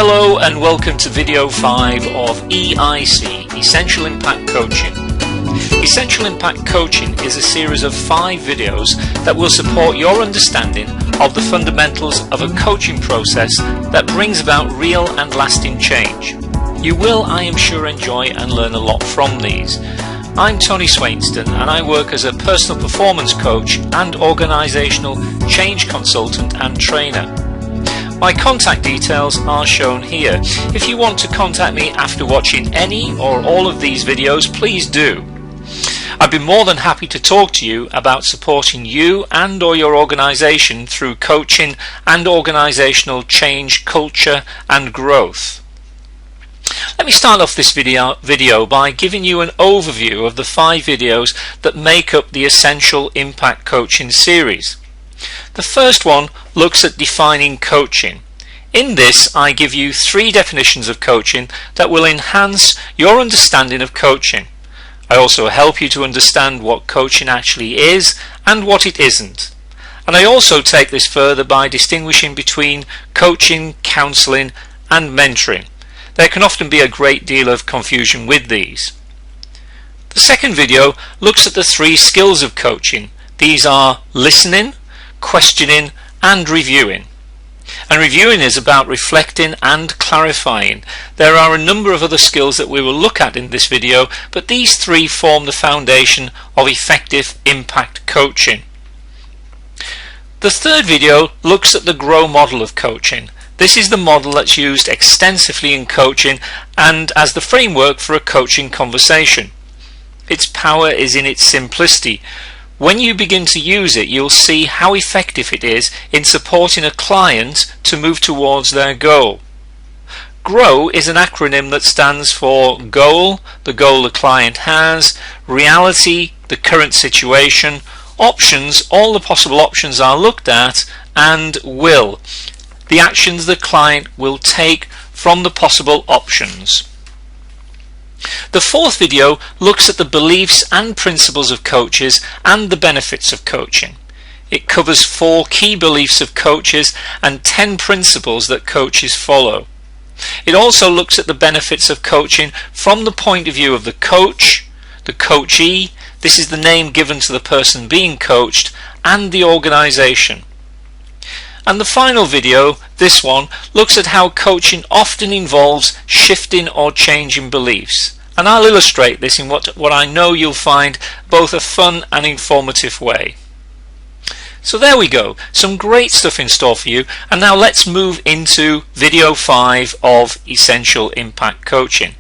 Hello and welcome to video 5 of EIC, Essential Impact Coaching. Essential Impact Coaching is a series of 5 videos that will support your understanding of the fundamentals of a coaching process that brings about real and lasting change. You will, I am sure, enjoy and learn a lot from these. I'm Tony Swainston and I work as a personal performance coach and organisational change consultant and trainer. My contact details are shown here. If you want to contact me after watching any or all of these videos, please do. I'd be more than happy to talk to you about supporting you and or your organisation through coaching and organisational change, culture and growth. Let me start off this video by giving you an overview of the 5 videos that make up the Essential Impact Coaching series. The first one looks at defining coaching. In this, I give you 3 definitions of coaching that will enhance your understanding of coaching. I also help you to understand what coaching actually is and what it isn't. And I also take this further by distinguishing between coaching, counselling and mentoring. There can often be a great deal of confusion with these. The second video looks at the 3 skills of coaching. These are listening, questioning and reviewing. And reviewing is about reflecting and clarifying. There are a number of other skills that we will look at in this video, but these 3 form the foundation of effective impact coaching. The third video looks at the GROW model of coaching. This is the model that's used extensively in coaching and as the framework for a coaching conversation. Its power is in its simplicity. When you begin to use it, you'll see how effective it is in supporting a client to move towards their goal. GROW is an acronym that stands for goal, the goal the client has, reality, the current situation, options, all the possible options are looked at, and will, the actions the client will take from the possible options. The fourth video looks at the beliefs and principles of coaches and the benefits of coaching. It covers 4 key beliefs of coaches and 10 principles that coaches follow. It also looks at the benefits of coaching from the point of view of the coach, the coachee, this is the name given to the person being coached, and the organisation. And the final video, this one, looks at how coaching often involves shifting or changing beliefs. And I'll illustrate this in what I know you'll find both a fun and informative way. So there we go, some great stuff in store for you. And now let's move into video 5 of Essential Impact Coaching.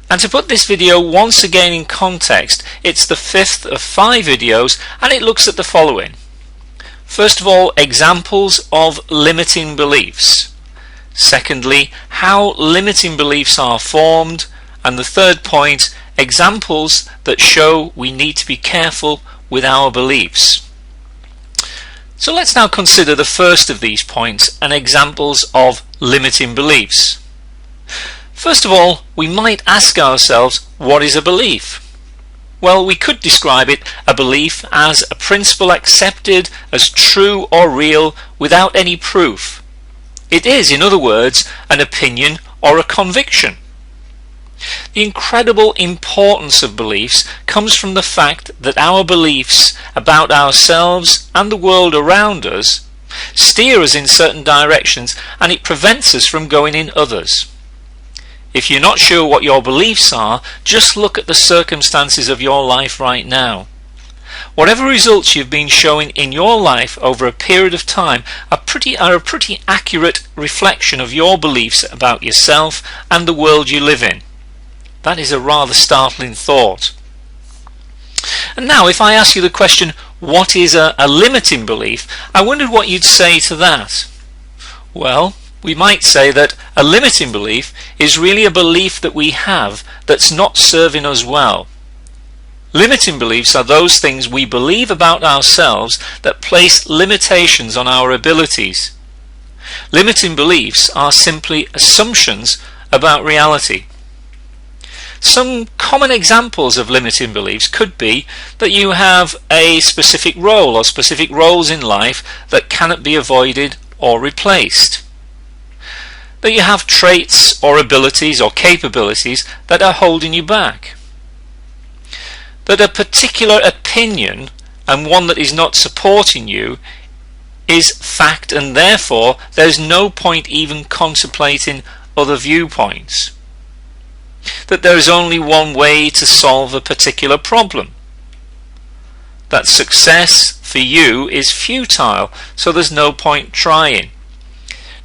And to put this video once again in context, it's the 5th of 5 videos and it looks at the following. First of all, examples of limiting beliefs. Secondly, how limiting beliefs are formed. And the third point, examples that show we need to be careful with our beliefs. So let's now consider the first of these points and examples of limiting beliefs. First of all, we might ask ourselves, what is a belief? Well, we could describe a belief as a principle accepted as true or real without any proof. It is, in other words, an opinion or a conviction. The incredible importance of beliefs comes from the fact that our beliefs about ourselves and the world around us steer us in certain directions and it prevents us from going in others. If you're not sure what your beliefs are, just look at the circumstances of your life right now. Whatever results you've been showing in your life over a period of time are a pretty accurate reflection of your beliefs about yourself and the world you live in. That is a rather startling thought. And now if I ask you the question, what is a limiting belief? I wondered what you'd say to that. Well, we might say that a limiting belief is really a belief that we have that's not serving us well. Limiting beliefs are those things we believe about ourselves that place limitations on our abilities. Limiting beliefs are simply assumptions about reality. Some common examples of limiting beliefs could be that you have a specific role or specific roles in life that cannot be avoided or replaced. that you have traits or abilities or capabilities that are holding you back, that a particular opinion and one that is not supporting you is fact, and therefore there's no point even contemplating other viewpoints, that there is only one way to solve a particular problem, that success for you is futile, so there's no point trying.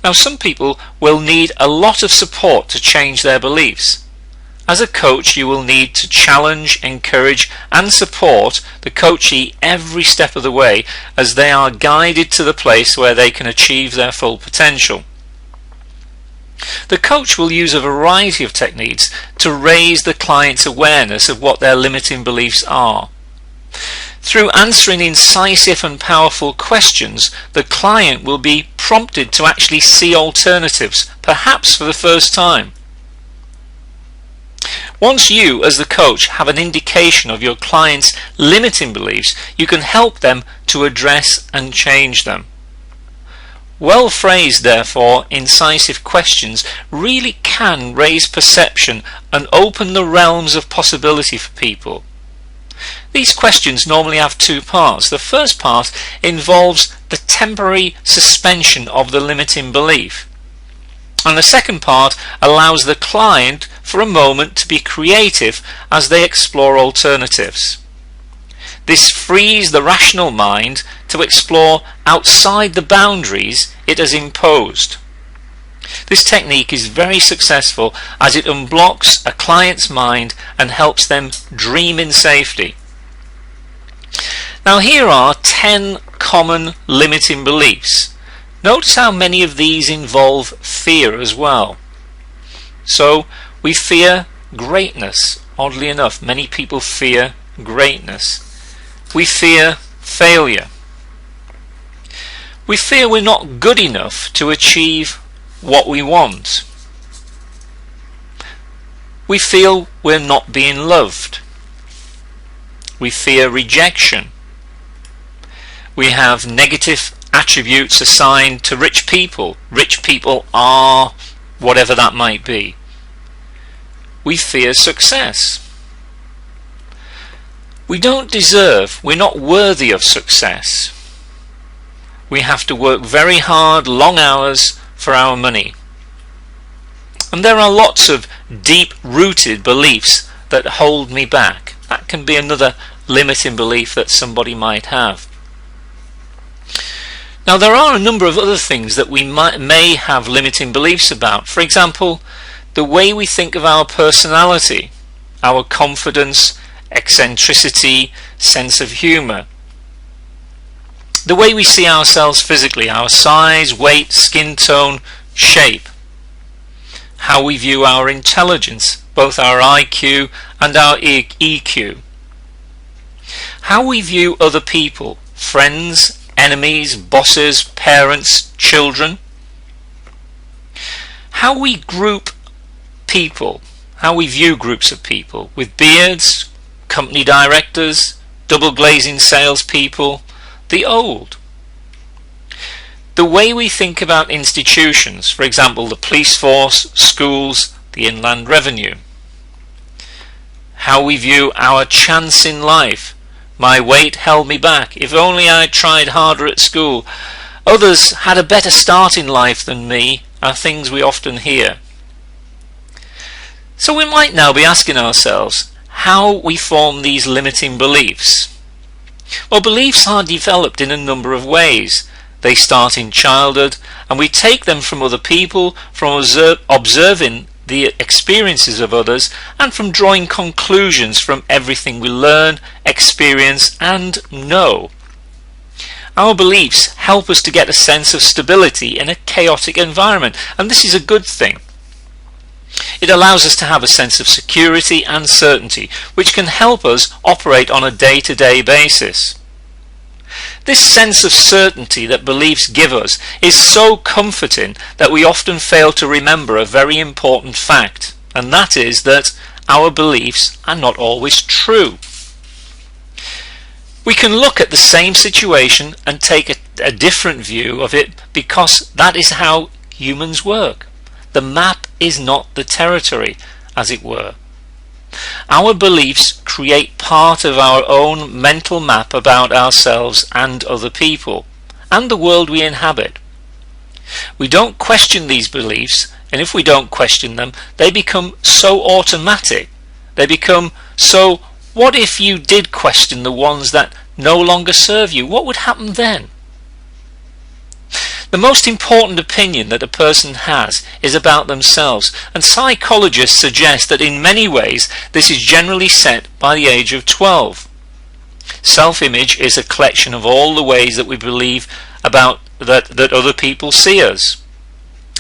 Now, some people will need a lot of support to change their beliefs. As a coach, you will need to challenge, encourage and support the coachee every step of the way as they are guided to the place where they can achieve their full potential. The coach will use a variety of techniques to raise the client's awareness of what their limiting beliefs are. Through answering incisive and powerful questions, the client will be prompted to actually see alternatives, perhaps for the first time. Once you, as the coach, have an indication of your client's limiting beliefs, you can help them to address and change them. Well phrased, therefore, incisive questions really can raise perception and open the realms of possibility for people. These questions normally have two parts. The first part involves the temporary suspension of the limiting belief, and the second part allows the client for a moment to be creative as they explore alternatives. This frees the rational mind to explore outside the boundaries it has imposed. This technique is very successful as it unblocks a client's mind and helps them dream in safety. Now, here are 10 common limiting beliefs. Notice how many of these involve fear as well. So, we fear greatness. Oddly enough, many people fear greatness. We fear failure. We fear we're not good enough to achieve what we want. We feel we're not being loved. We fear rejection. We have negative attributes assigned to rich people. Rich people are whatever that might be. We fear success. We don't deserve, we're not worthy of success. We have to work very hard, long hours for our money. And there are lots of deep-rooted beliefs that hold me back. That can be another limiting belief that somebody might have. Now, there are a number of other things that we may have limiting beliefs about. For example, the way we think of our personality, our confidence, eccentricity, sense of humour. The way we see ourselves physically, our size, weight, skin tone, shape. How we view our intelligence, both our IQ and our EQ. How we view other people, friends, enemies, bosses, parents, children. How we group people, how we view groups of people with beards, company directors, double glazing salespeople, the old. The way we think about institutions, for example the police force, schools, the Inland Revenue. How we view our chance in life. My weight held me back. If only I tried harder at school. Others had a better start in life than me, are things we often hear. So we might now be asking ourselves how we form these limiting beliefs. Well, beliefs are developed in a number of ways. They start in childhood, and we take them from other people, from observing the experiences of others, and from drawing conclusions from everything we learn, experience and know. Our beliefs help us to get a sense of stability in a chaotic environment, and this is a good thing. It allows us to have a sense of security and certainty, which can help us operate on a day-to-day basis. This sense of certainty that beliefs give us is so comforting that we often fail to remember a very important fact, and that is that our beliefs are not always true. We can look at the same situation and take a different view of it because that is how humans work. The map is not the territory, as it were. Our beliefs create part of our own mental map about ourselves and other people, and the world we inhabit. We don't question these beliefs, and if we don't question them, they become so automatic. They become so, what if you did question the ones that no longer serve you? What would happen then? The most important opinion that a person has is about themselves, and psychologists suggest that in many ways this is generally set by the age of 12. Self-image is a collection of all the ways that we believe about that other people see us.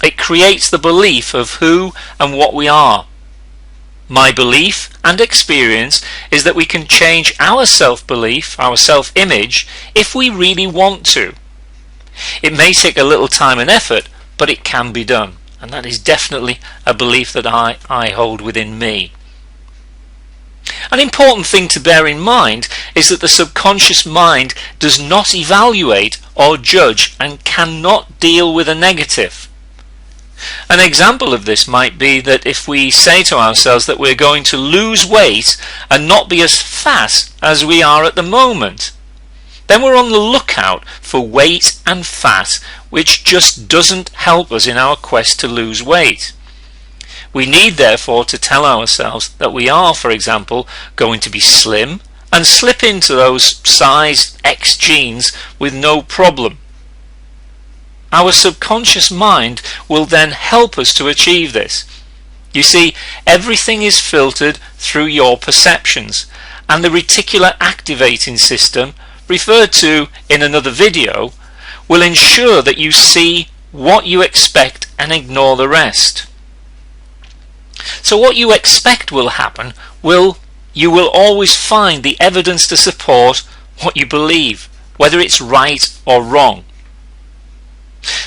It creates the belief of who and what we are. My belief and experience is that we can change our self-belief, our self-image, if we really want to. It may take a little time and effort, but it can be done, and that is definitely a belief that I hold within me. An important thing to bear in mind is that the subconscious mind does not evaluate or judge and cannot deal with a negative. An example of this might be that if we say to ourselves that we're going to lose weight and not be as fat as we are at the moment, then we're on the lookout for weight and fat, which just doesn't help us in our quest to lose weight. We need therefore to tell ourselves that we are, for example, going to be slim and slip into those size X jeans with no problem. Our subconscious mind will then help us to achieve this. You see, everything is filtered through your perceptions, and the reticular activating system, referred to in another video, will ensure that you see what you expect and ignore the rest. So what you expect will happen, you will always find the evidence to support what you believe, whether it's right or wrong.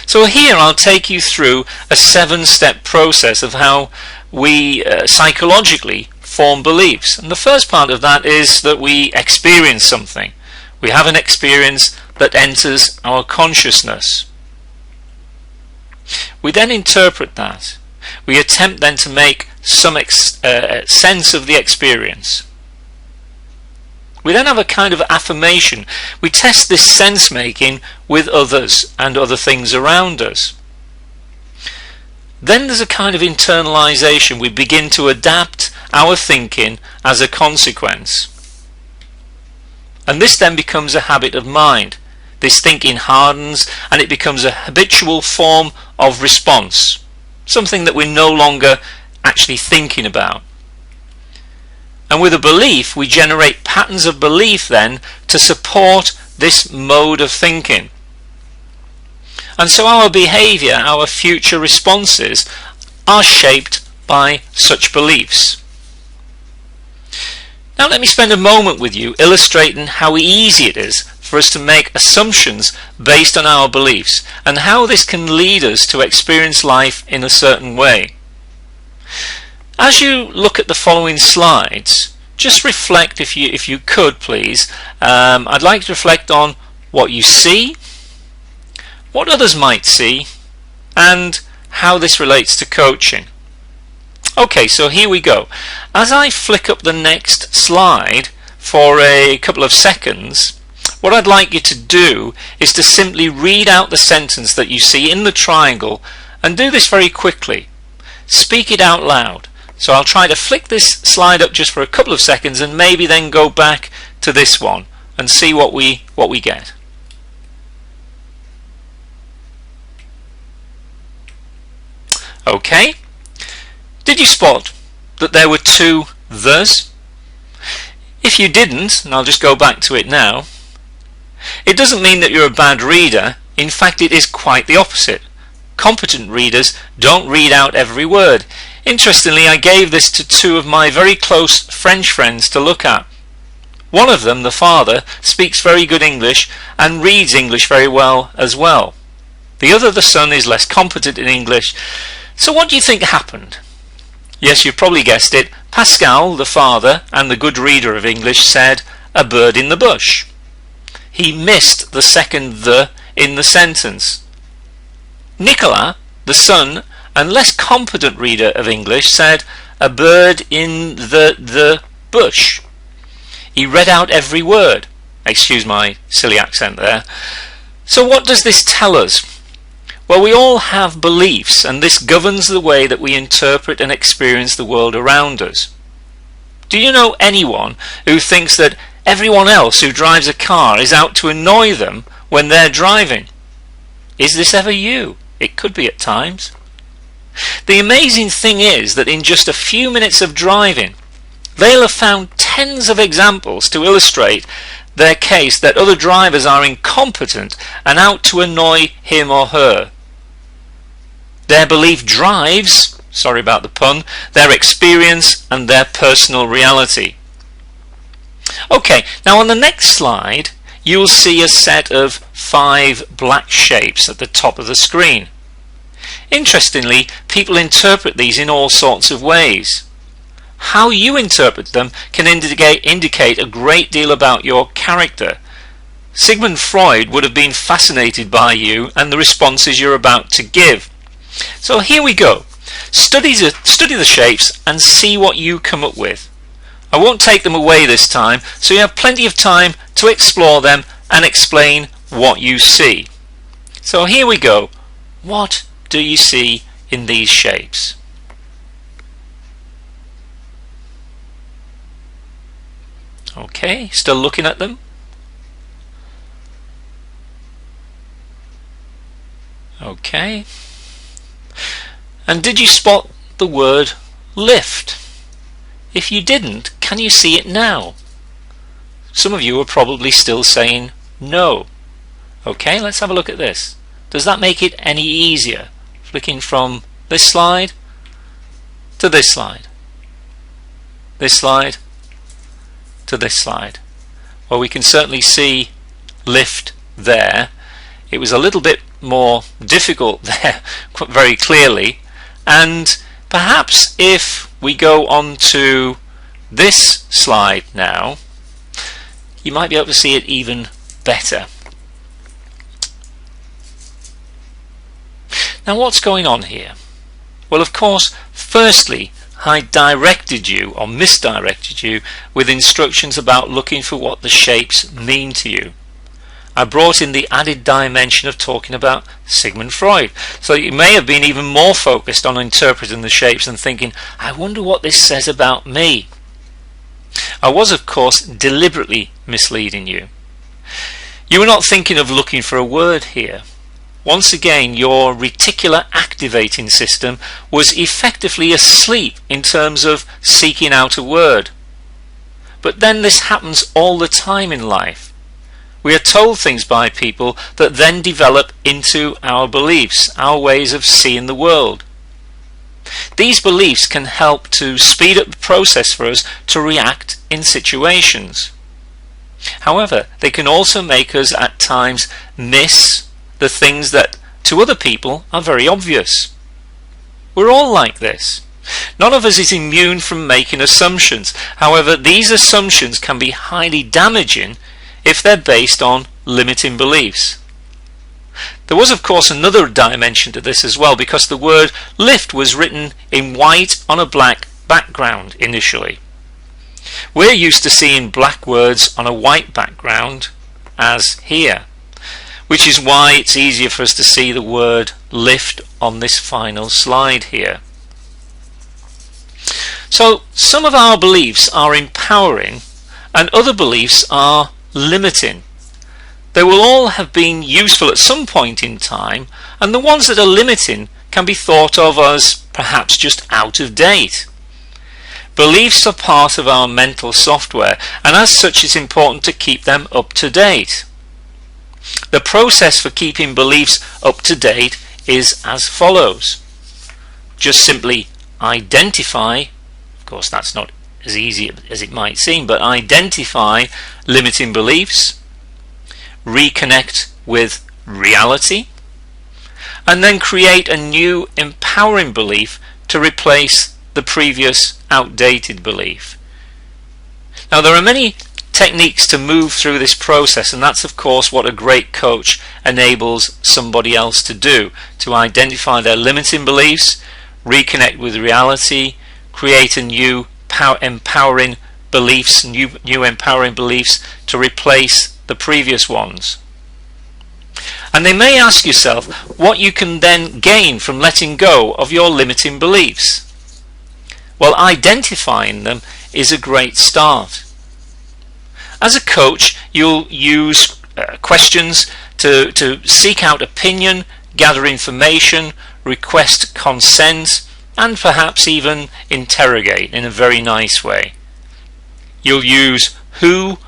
So here I'll take you through a 7-step process of how we psychologically form beliefs. And the first part of that is that we experience something. We have an experience that enters our consciousness. We then interpret that. We attempt then to make some sense of the experience. We then have a kind of affirmation. We test this sense making with others and other things around us. Then there's a kind of internalization. We begin to adapt our thinking as a consequence. And this then becomes a habit of mind. This thinking hardens and it becomes a habitual form of response. Something that we're no longer actually thinking about. And with a belief, we generate patterns of belief then to support this mode of thinking. And so our behavior, our future responses are shaped by such beliefs. Now let me spend a moment with you illustrating how easy it is for us to make assumptions based on our beliefs and how this can lead us to experience life in a certain way. As you look at the following slides, just reflect, if you could please, I'd like to reflect on what you see, what others might see, and how this relates to coaching. Okay, so here we go. As I flick up the next slide for a couple of seconds, what I'd like you to do is to simply read out the sentence that you see in the triangle, and do this very quickly. Speak it out loud. So I'll try to flick this slide up just for a couple of seconds and maybe then go back to this one and see what we get. Okay. Did you spot that there were two thes? If you didn't, and I'll just go back to it now, it doesn't mean that you're a bad reader. In fact, it is quite the opposite. Competent readers don't read out every word. Interestingly, I gave this to two of my very close French friends to look at. One of them, the father, speaks very good English and reads English very well as well. The other, the son, is less competent in English. So what do you think happened? Yes, you've probably guessed it. Pascal, the father, and the good reader of English, said, "a bird in the bush." He missed the second "the" in the sentence. Nicolas, the son, and less competent reader of English said, "A bird in the bush." He read out every word. Excuse my silly accent there. So what does this tell us? Well, we all have beliefs, and this governs the way that we interpret and experience the world around us. Do you know anyone who thinks that everyone else who drives a car is out to annoy them when they're driving? Is this ever you? It could be at times. The amazing thing is that in just a few minutes of driving, they'll have found tens of examples to illustrate their case that other drivers are incompetent and out to annoy him or her. Their belief drives, sorry about the pun, their experience and their personal reality. Okay, now on the next slide you'll see a set of 5 black shapes at the top of the screen. Interestingly, people interpret these in all sorts of ways. How you interpret them can indicate a great deal about your character. Sigmund Freud would have been fascinated by you and the responses you're about to give. So here we go. Study the shapes and see what you come up with. I won't take them away this time, so you have plenty of time to explore them and explain what you see. So here we go. What do you see in these shapes? Okay, still looking at them? Okay. And did you spot the word lift? If you didn't, can you see it now? Some of you are probably still saying no. Okay, let's have a look at this. Does that make it any easier? Flicking from this slide to this slide, this slide to this slide. Well, we can certainly see lift there. It was a little bit more difficult there very clearly, and perhaps if we go on to this slide now, you might be able to see it even better. Now what's going on here? Well, of course, firstly I directed you or misdirected you with instructions about looking for what the shapes mean to you. I brought in the added dimension of talking about Sigmund Freud, so you may have been even more focused on interpreting the shapes and thinking, I wonder what this says about me. I was, of course, deliberately misleading you. You were not thinking of looking for a word here. Once again, your reticular activating system was effectively asleep in terms of seeking out a word. But then this happens all the time in life. We are told things by people that then develop into our beliefs, our ways of seeing the world. These beliefs can help to speed up the process for us to react in situations. However, they can also make us at times miss the things that to other people are very obvious. We're all like this. None of us is immune from making assumptions. However, these assumptions can be highly damaging if they're based on limiting beliefs. There was, of course, another dimension to this as well, because the word lift was written in white on a black background initially. We're used to seeing black words on a white background, as here, which is why it's easier for us to see the word lift on this final slide here. So some of our beliefs are empowering and other beliefs are limiting. They will all have been useful at some point in time, and the ones that are limiting can be thought of as perhaps just out of date. Beliefs are part of our mental software, and as such it's important to keep them up to date. The process for keeping beliefs up to date is as follows. Just simply identify, of course that's not as easy as it might seem, but identify limiting beliefs, reconnect with reality, and then create a new empowering belief to replace the previous outdated belief. Now there are many techniques to move through this process, and that's of course what a great coach enables somebody else to do, to identify their limiting beliefs, reconnect with reality, create a new empowering beliefs, new empowering beliefs to replace the previous ones. And they may ask yourself what you can then gain from letting go of your limiting beliefs. Well, identifying them is a great start. As a coach, you'll use questions to seek out opinion, gather information, request consent, and perhaps even interrogate in a very nice way. You'll use who,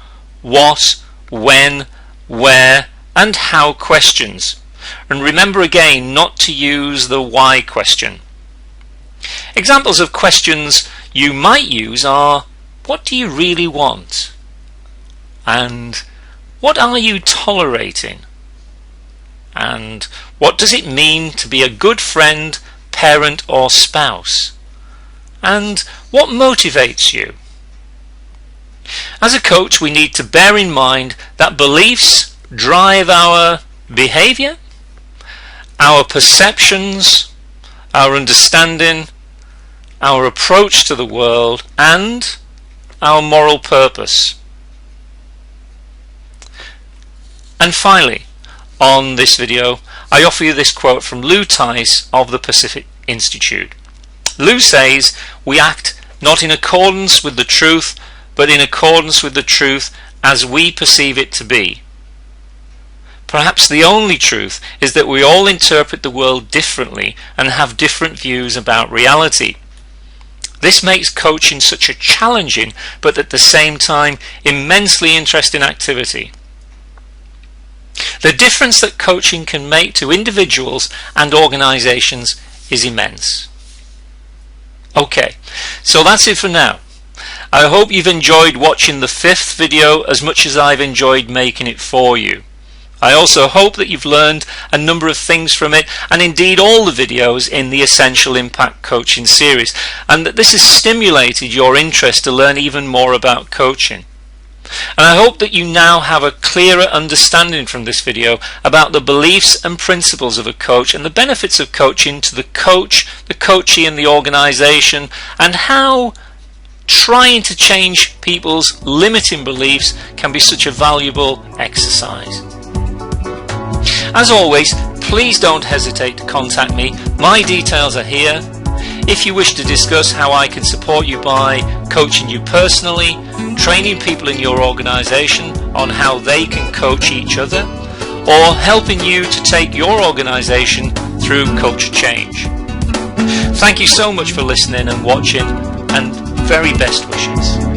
what, when, where, and how questions. And remember again not to use the why question. Examples of questions you might use are, what do you really want? And what are you tolerating? And what does it mean to be a good friend, parent, or spouse? And what motivates you? As a coach, we need to bear in mind that beliefs drive our behavior, our perceptions, our understanding, our approach to the world, and our moral purpose. And finally, on this video, I offer you this quote from Lou Tice of the Pacific Institute. Lou says, "We act not in accordance with the truth, but in accordance with the truth as we perceive it to be." Perhaps the only truth is that we all interpret the world differently and have different views about reality. This makes coaching such a challenging, but at the same time immensely interesting activity. The difference that coaching can make to individuals and organizations is immense. Okay, so that's it for now. I hope you've enjoyed watching the 5th video as much as I've enjoyed making it for you. I also hope that you've learned a number of things from it, and indeed all the videos in the Essential Impact Coaching series, and that this has stimulated your interest to learn even more about coaching. And I hope that you now have a clearer understanding from this video about the beliefs and principles of a coach and the benefits of coaching to the coach, the coachee, and the organization, and how trying to change people's limiting beliefs can be such a valuable exercise. As always, please don't hesitate to contact me. My details are here. If you wish to discuss how I can support you by coaching you personally, training people in your organization on how they can coach each other, or helping you to take your organization through culture change. Thank you so much for listening and watching, and very best wishes.